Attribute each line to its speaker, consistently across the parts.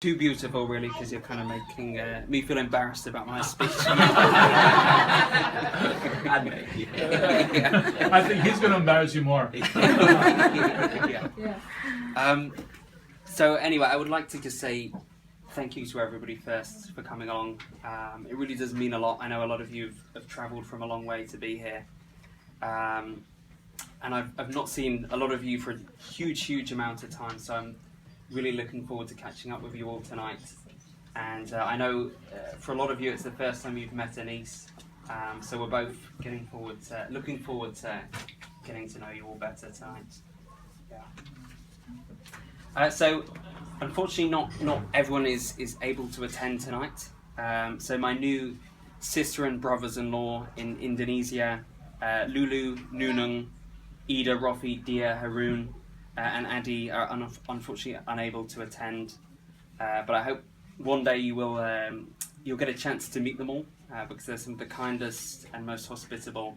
Speaker 1: too beautiful, really, because you're kind of making me feel embarrassed about my speech.
Speaker 2: Yeah. I think he's going to embarrass you more.
Speaker 1: So anyway, I would like to just say thank you to everybody first for coming along. It really does mean a lot. I know a lot of you have travelled from a long way to be here. And I've not seen a lot of you for a huge amount of time, so I'm really looking forward to catching up with you all tonight. And I know for a lot of you it's the first time you've met Anise, so we're both looking forward to getting to know you all better tonight. So unfortunately not everyone is able to attend tonight. So my new sister and brothers-in-law in Indonesia, Lulu, Nunung, Ida, Rofi, Dia, Haroon, and Adi are unfortunately unable to attend. But I hope one day you'll get a chance to meet them all, because they're some of the kindest and most hospitable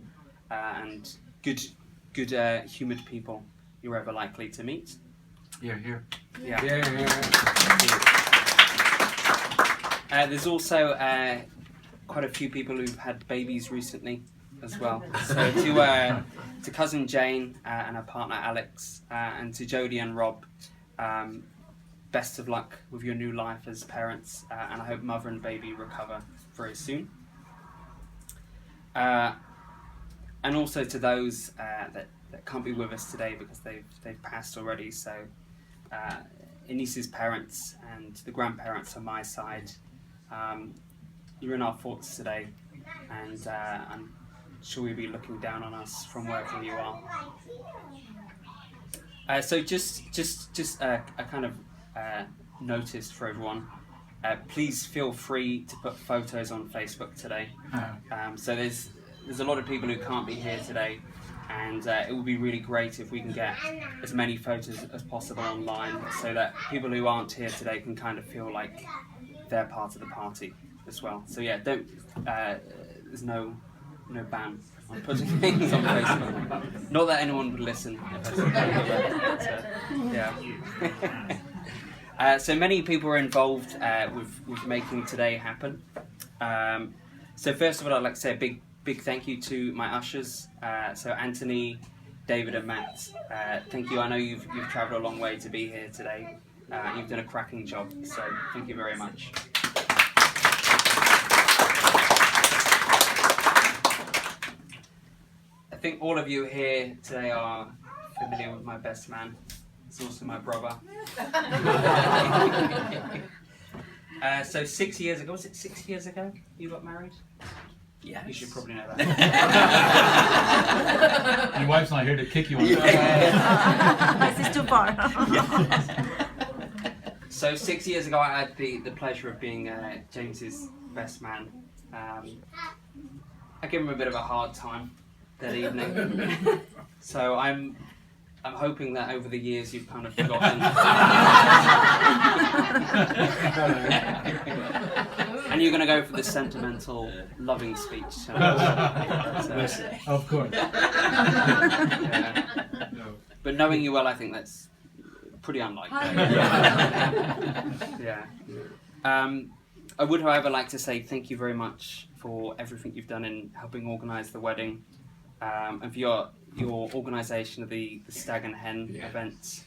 Speaker 1: and good humoured people you're ever likely to meet.
Speaker 2: Here.
Speaker 1: Yeah. There's also quite a few people who've had babies recently as well. So to cousin Jane and her partner Alex, and to Jodie and Rob, best of luck with your new life as parents, and I hope mother and baby recover very soon. And also to those that can't be with us today because they've passed already. So Anise's parents and the grandparents on my side, you're in our thoughts today, and I'm sure you'll be looking down on us from wherever you are. So just a kind of notice for everyone. Please feel free to put photos on Facebook today. So there's a lot of people who can't be here today, and it would be really great if we can get as many photos as possible online, so that people who aren't here today can kind of feel like they're part of the party as well. So yeah, there's no ban on putting things on Facebook. Not that anyone would listen if I said that, so many people are involved with making today happen. So first of all, I'd like to say a big thank you to my ushers. So Anthony, David and Matt, thank you. I know you've travelled a long way to be here today. You've done a cracking job, so thank you very much. I think all of you here today are familiar with my best man. He's also my brother. So 6 years ago, was it 6 years ago you got married? Yeah, you should probably know that.
Speaker 2: Your wife's not here to kick you on.
Speaker 3: This is too far.
Speaker 1: So 6 years ago, I had the pleasure of being James's best man. I gave him a bit of a hard time that evening. So I'm hoping that over the years you've kind of forgotten. And you're going to go for the sentimental, loving speech. So,
Speaker 2: of course.
Speaker 1: But knowing you well, I think that's pretty unlikely. Yeah. I would, however, like to say thank you very much for everything you've done in helping organise the wedding, and for your organisation of the Stag and Hen event.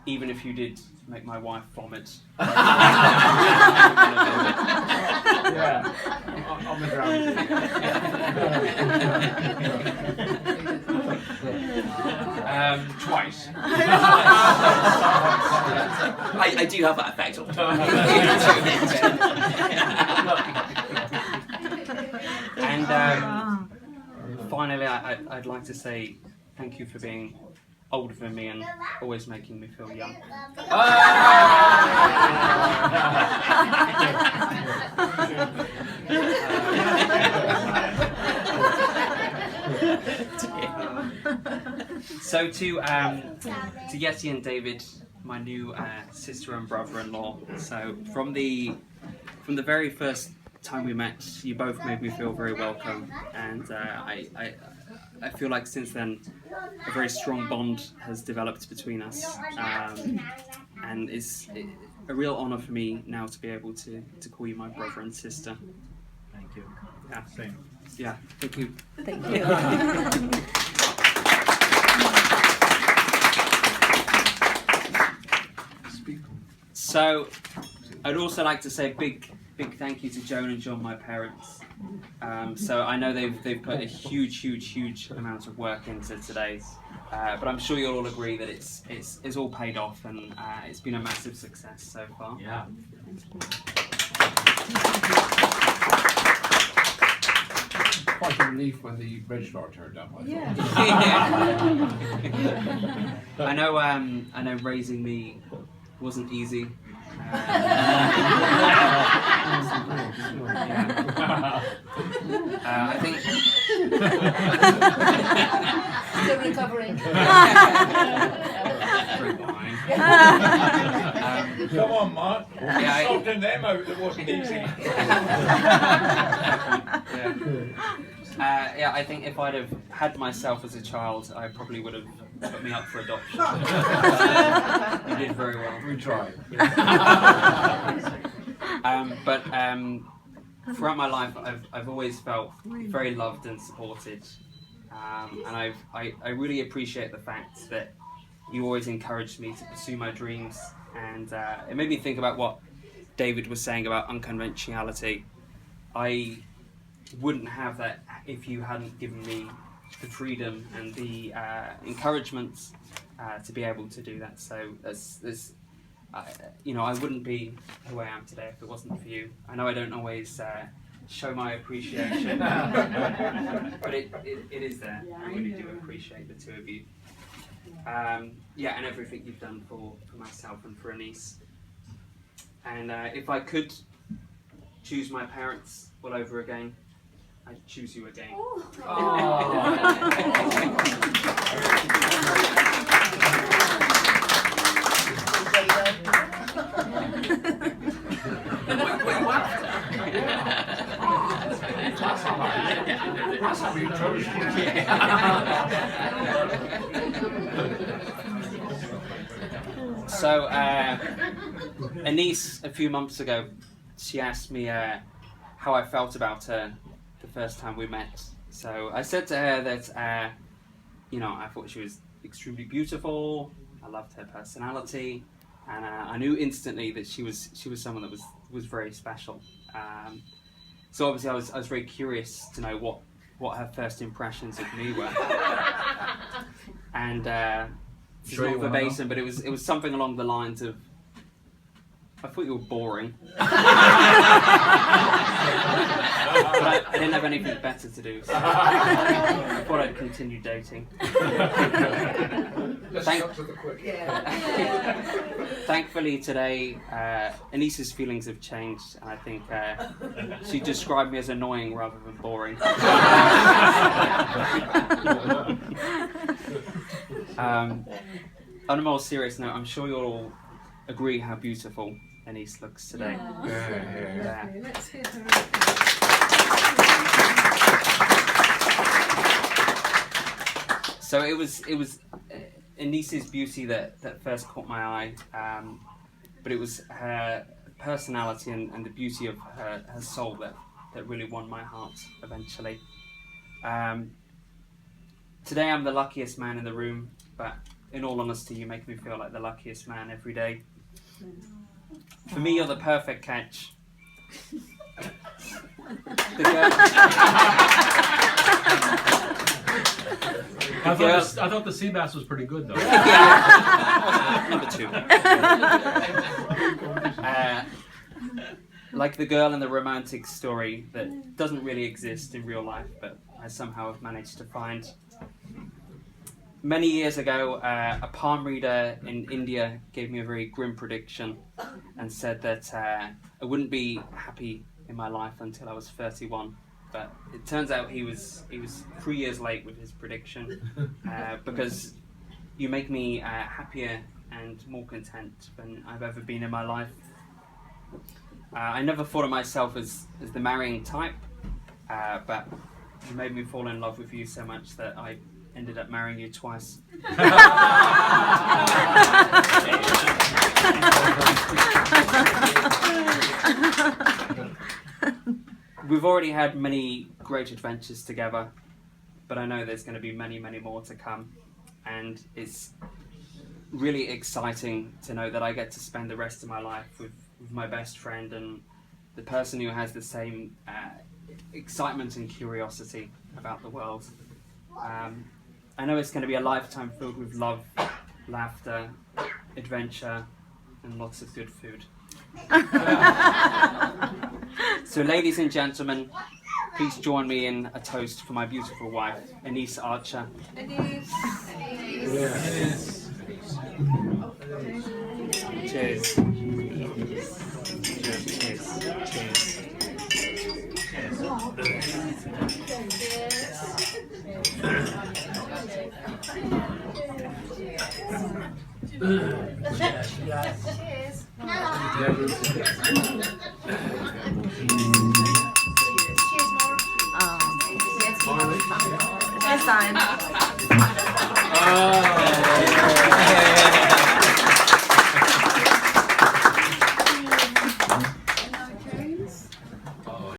Speaker 1: Even if you did make my wife vomit.
Speaker 2: On the ground. Twice.
Speaker 4: I do have that effect all the time.
Speaker 1: And finally, I'd like to say thank you for being older than me and always making me feel young. So to Yeti and David, my new sister and brother-in-law. So from the very first time we met, you both made me feel very welcome, and I feel like since then a very strong bond has developed between us, and a real honour for me now to be able to call you my brother and sister.
Speaker 2: Thank you.
Speaker 1: Yeah.
Speaker 2: Same.
Speaker 1: Yeah, thank you.
Speaker 3: Thank you.
Speaker 1: So, I'd also like to say a big thank you to Joan and John, my parents. So I know they've put a huge amount of work into today, but I'm sure you'll all agree that it's all paid off, and it's been a massive success so far.
Speaker 2: Yeah.
Speaker 5: Quite a relief when the registrar turned up.
Speaker 1: I know raising me wasn't easy. I think
Speaker 6: Still recovering.
Speaker 7: Come on, Mark.
Speaker 1: Yeah,
Speaker 7: Soften them out. It wasn't easy.
Speaker 1: I think if I'd have had myself as a child, I probably would have put me up for adoption. You did very well.
Speaker 5: We tried.
Speaker 1: But throughout my life, I've always felt very loved and supported, and I really appreciate the fact that you always encouraged me to pursue my dreams, and it made me think about what David was saying about unconventionality. I wouldn't have that if you hadn't given me the freedom and the encouragement to be able to do that. So I wouldn't be who I am today if it wasn't for you. I know I don't always show my appreciation, but it is there. I really do appreciate the two of you. And everything you've done for myself and for Anise. And if I could choose my parents all over again, I'd choose you again.
Speaker 5: That's how we chose.
Speaker 1: So, Anise, a few months ago, she asked me how I felt about her the first time we met. So I said to her that, I thought she was extremely beautiful. I loved her personality, and I knew instantly that she was someone that was very special. So obviously I was very curious to know what her first impressions of me were. And it's not verbatim, but it was something along the lines of, I thought you were boring. But I didn't have anything better to do, so I thought I'd continue dating. Thankfully today, Anise's feelings have changed, and I think she described me as annoying rather than boring. On a more serious note, I'm sure you'll all agree how beautiful Anise looks today. Yeah.
Speaker 6: Let's hear her.
Speaker 1: So it was Anise's beauty that first caught my eye, but it was her personality and the beauty of her soul that really won my heart eventually. Today I'm the luckiest man in the room, but in all honesty, you make me feel like the luckiest man every day. For me, you're the perfect catch.
Speaker 2: I thought the sea bass was pretty good though.
Speaker 1: Number 2. Like the girl in the romantic story that doesn't really exist in real life, but I somehow have managed to find. Many years ago, a palm reader in India gave me a very grim prediction and said that I wouldn't be happy in my life until I was 31. But it turns out he was 3 years late with his prediction, because you make me happier and more content than I've ever been in my life. I never thought of myself as the marrying type, but you made me fall in love with you so much that I ended up marrying you twice. we've already had many great adventures together, but I know there's going to be many, many more to come, and it's really exciting to know that I get to spend the rest of my life with my best friend and the person who has the same excitement and curiosity about the world. I know it's going to be a lifetime filled with love, laughter, adventure, and lots of good food. So, ladies and gentlemen, please join me in a toast for my beautiful wife, Anise Archer. Cheers. Cheers.
Speaker 3: Next time.